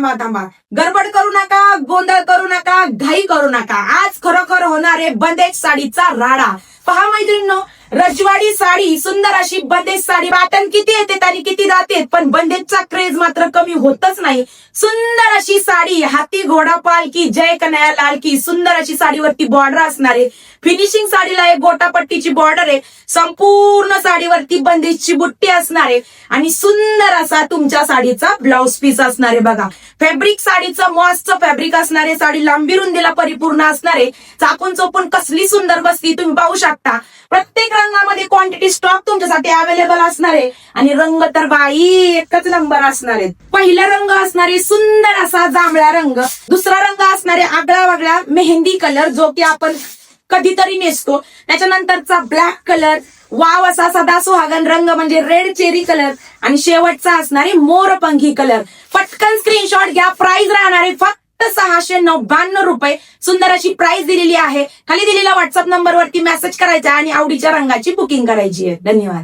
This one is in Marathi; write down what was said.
थांबा. गडबड करू नका, गोंधळ करू नका, घाई करू नका. आज खरोखर होणार आहे बंदेज साडीचा राडा. पहा मैत्रिणींनो, रजवाडी साडी, सुंदर अशी बंदेज साडी. पॅटर्न किती येते आणि किती जाते, पण बंदेजचा क्रेज मात्र कमी होतच नाही. सुंदर अशी साडी, हाती घोडा पालकी, जय कन्हैया लाल की. सुंदर अशी साडीवरती बॉर्डर असणार आहे. फिनिशिंग साडीला एक गोटापट्टीची बॉर्डर आहे. संपूर्ण साडीवरती बंदेजची बुट्टी असणार आहे आणि सुंदर असा तुमच्या साडीचा ब्लाउज पीस असणार आहे. बघा, फॅब्रिक साडीचं मॉसचं फॅब्रिक असणार आहे. साडी लांबी रुंदीला परिपूर्ण असणार आहे. चापून चोपून कसली सुंदर बसती तुम्ही पाहू शकता. प्रत्येक रंगामध्ये क्वांटिटी स्टॉक तुमच्यासाठी अवेलेबल असणार आहे आणि रंग तर बाई एकच नंबर असणार आहे. पहिला रंग असणार आहे सुंदर असा जांभळा रंग. दुसरा रंग असणार आहे आगळा वेगळा मेहंदी कलर, जो की आपण कधीतरी नेसतो. त्याच्यानंतरचा ब्लॅक कलर, वाव असा सदा सुहागन रंग म्हणजे रेड चेरी कलर आणि शेवटचा असणार आहे मोरपंखी कलर. पटकन स्क्रीनशॉट घ्या. प्राइस राहणार आहे फक्त 699 रुपये. सुंदर अशी प्राइस दिलेली आहे. खाली दिलेल्या व्हॉट्सअप नंबरवरती मेसेज करायचा आणि आवडीच्या रंगाची बुकिंग करायची आहे. धन्यवाद.